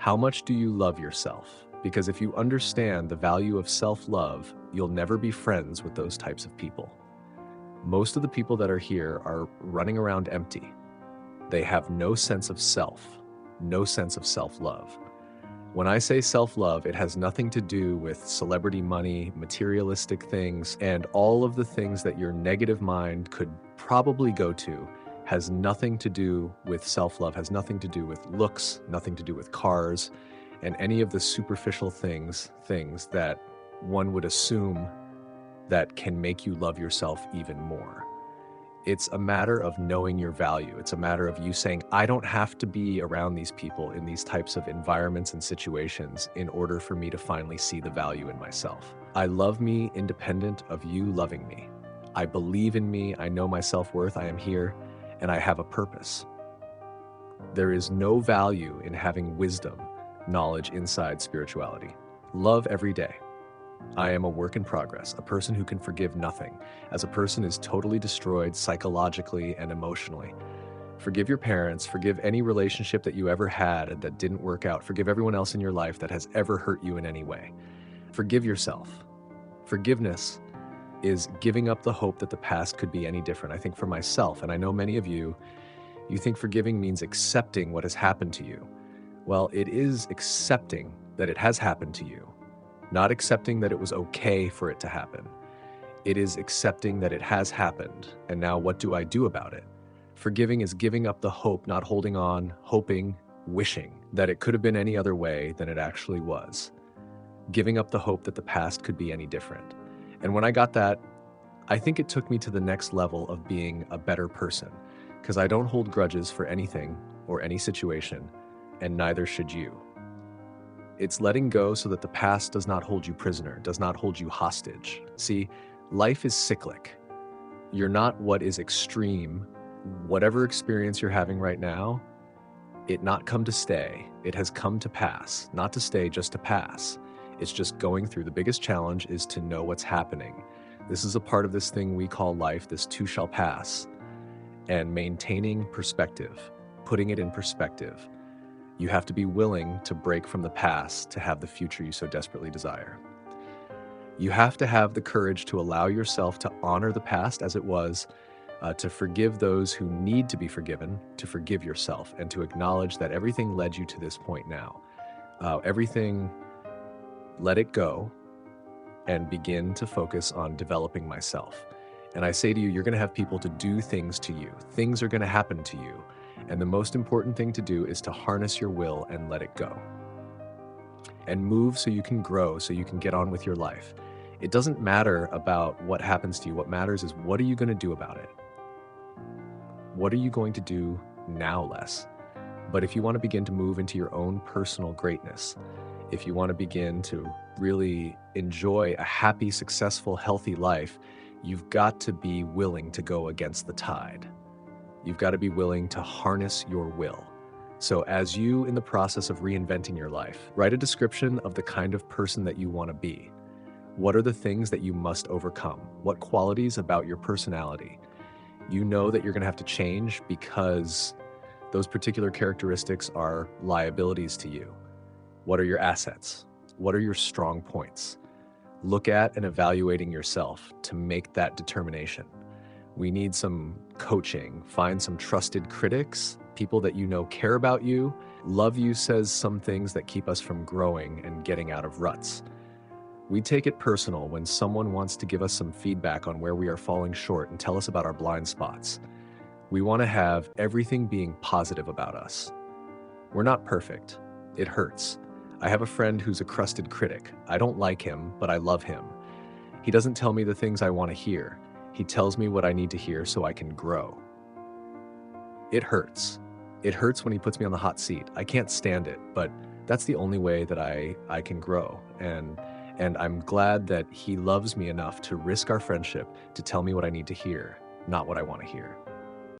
How much do you love yourself? Because if you understand the value of self-love, you'll never be friends with those types of people. Most of the people that are here are running around empty. They have no sense of self, no sense of self-love. When I say self-love, it has nothing to do with celebrity money, materialistic things, and all of the things that your negative mind could probably go to has nothing to do with self-love, has nothing to do with looks, nothing to do with cars, and any of the superficial things that one would assume that can make you love yourself even more. It's a matter of knowing your value. It's a matter of you saying, I don't have to be around these people in these types of environments and situations in order for me to finally see the value in myself. I love me independent of you loving me. I believe in me. I know my self-worth. I am here and I have a purpose. There is no value in having wisdom, knowledge inside spirituality. Love every day. I am a work in progress, a person who can forgive nothing, as a person is totally destroyed psychologically and emotionally. Forgive your parents, forgive any relationship that you ever had that didn't work out, forgive everyone else in your life that has ever hurt you in any way. Forgive yourself. Forgiveness is giving up the hope that the past could be any different. I think for myself, and I know many of you, you think forgiving means accepting what has happened to you. Well, it is accepting that it has happened to you. Not accepting that it was okay for it to happen. It is accepting that it has happened, and now what do I do about it? Forgiving is giving up the hope, not holding on, hoping, wishing that it could have been any other way than it actually was. Giving up the hope that the past could be any different. And when I got that, I think it took me to the next level of being a better person, because I don't hold grudges for anything or any situation, and neither should you. It's letting go so that the past does not hold you prisoner, does not hold you hostage. See, life is cyclic. You're not what is extreme. Whatever experience you're having right now, it not come to stay. It has come to pass. Not to stay, just to pass. It's just going through. The biggest challenge is to know what's happening. This is a part of this thing we call life, this too shall pass. And maintaining perspective, putting it in perspective. You have to be willing to break from the past to have the future you so desperately desire. You have to have the courage to allow yourself to honor the past as it was, to forgive those who need to be forgiven, to forgive yourself, and to acknowledge that everything led you to this point now. Everything, let it go and begin to focus on developing myself. And I say to you, you're going to have people to do things to you. Things are going to happen to you. And the most important thing to do is to harness your will and let it go. And move so you can grow, so you can get on with your life. It doesn't matter about what happens to you. What matters is, what are you going to do about it? What are you going to do now, Les? But if you want to begin to move into your own personal greatness, if you want to begin to really enjoy a happy, successful, healthy life, you've got to be willing to go against the tide. You've got to be willing to harness your will. So as you, in the process of reinventing your life, write a description of the kind of person that you want to be. What are the things that you must overcome? What qualities about your personality? You know that you're going to have to change because those particular characteristics are liabilities to you. What are your assets? What are your strong points? Look at and evaluating yourself to make that determination. We need some coaching. Find some trusted critics, people that you know care about you. Love you says some things that keep us from growing and getting out of ruts. We take it personal when someone wants to give us some feedback on where we are falling short and tell us about our blind spots. We want to have everything being positive about us. We're not perfect. It hurts. I have a friend who's a crusted critic. I don't like him, but I love him. He doesn't tell me the things I want to hear. He tells me what I need to hear so I can grow. It hurts. It hurts when he puts me on the hot seat. I can't stand it, but that's the only way that I can grow. And I'm glad that he loves me enough to risk our friendship to tell me what I need to hear, not what I want to hear.